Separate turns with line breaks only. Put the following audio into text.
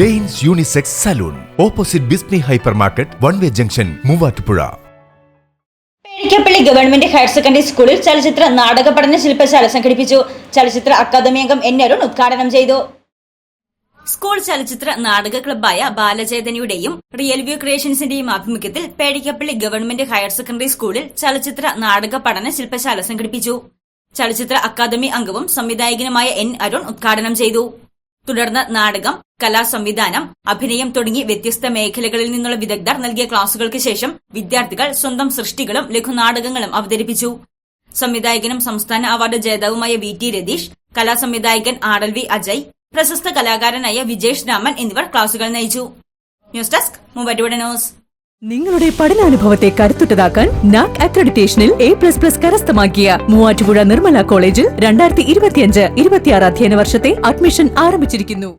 Danes unisex salon opposite ബിസ്നി hypermarket one way junction Muvattupuzha.
Pedikkappally government higher secondary സ്കൂളിൽ ചലച്ചിത്ര നാടക പഠന ശില്പശാല സംഘടിപ്പിച്ചു. ചലച്ചിത്ര അക്കാദമി അംഗം എൻ അരുൺ ഉദ്ഘാടനം ചെയ്തു. സ്കൂൾ ചലച്ചിത്ര നാടക ക്ലബ്ബായ ബാലചേതനയുടെയും റിയൽ വ്യൂ ക്രിയേഷൻസിന്റെയും ആഭിമുഖ്യത്തിൽ പേടിക്കപ്പള്ളി ഗവൺമെന്റ് ഹയർ സെക്കൻഡറി സ്കൂളിൽ ചലച്ചിത്ര നാടക പഠന ശില്പശാല സംഘടിപ്പിച്ചു. ചലച്ചിത്ര അക്കാദമി അംഗവും സംവിധായകനുമായ എൻ അരുൺ ഉദ്ഘാടനം ചെയ്തു. തുടർന്ന് നാടകം, കലാസംവിധാനം, അഭിനയം തുടങ്ങി വ്യത്യസ്ത മേഖലകളിൽ നിന്നുള്ള വിദഗ്ധർ നൽകിയ ക്ലാസുകൾക്ക് ശേഷം വിദ്യാർത്ഥികൾ സ്വന്തം സൃഷ്ടികളും ലഘുനാടകങ്ങളും അവതരിപ്പിച്ചു. സംവിധായകനും സംസ്ഥാന അവാർഡ് ജേതാവുമായ വി ടി രതീഷ്, കലാസംവിധായകൻ ആർ.എൽ. വി. അജയ്, പ്രശസ്ത കലാകാരനായ വിജേഷ് രാമൻ എന്നിവർ ക്ലാസുകൾ നയിച്ചു. News desk Muvattupuzha news.
നിങ്ങളുടെ പഠനാനുഭവത്തെ കരുത്തുറ്റതാക്കാൻ നാക് അക്രഡിറ്റേഷനിൽ A++ കരസ്ഥമാക്കിയ മൂവാറ്റുപുഴ നിർമ്മല കോളേജിൽ 2025-26 അധ്യയന വർഷത്തെ അഡ്മിഷൻ ആരംഭിച്ചിരിക്കുന്നു.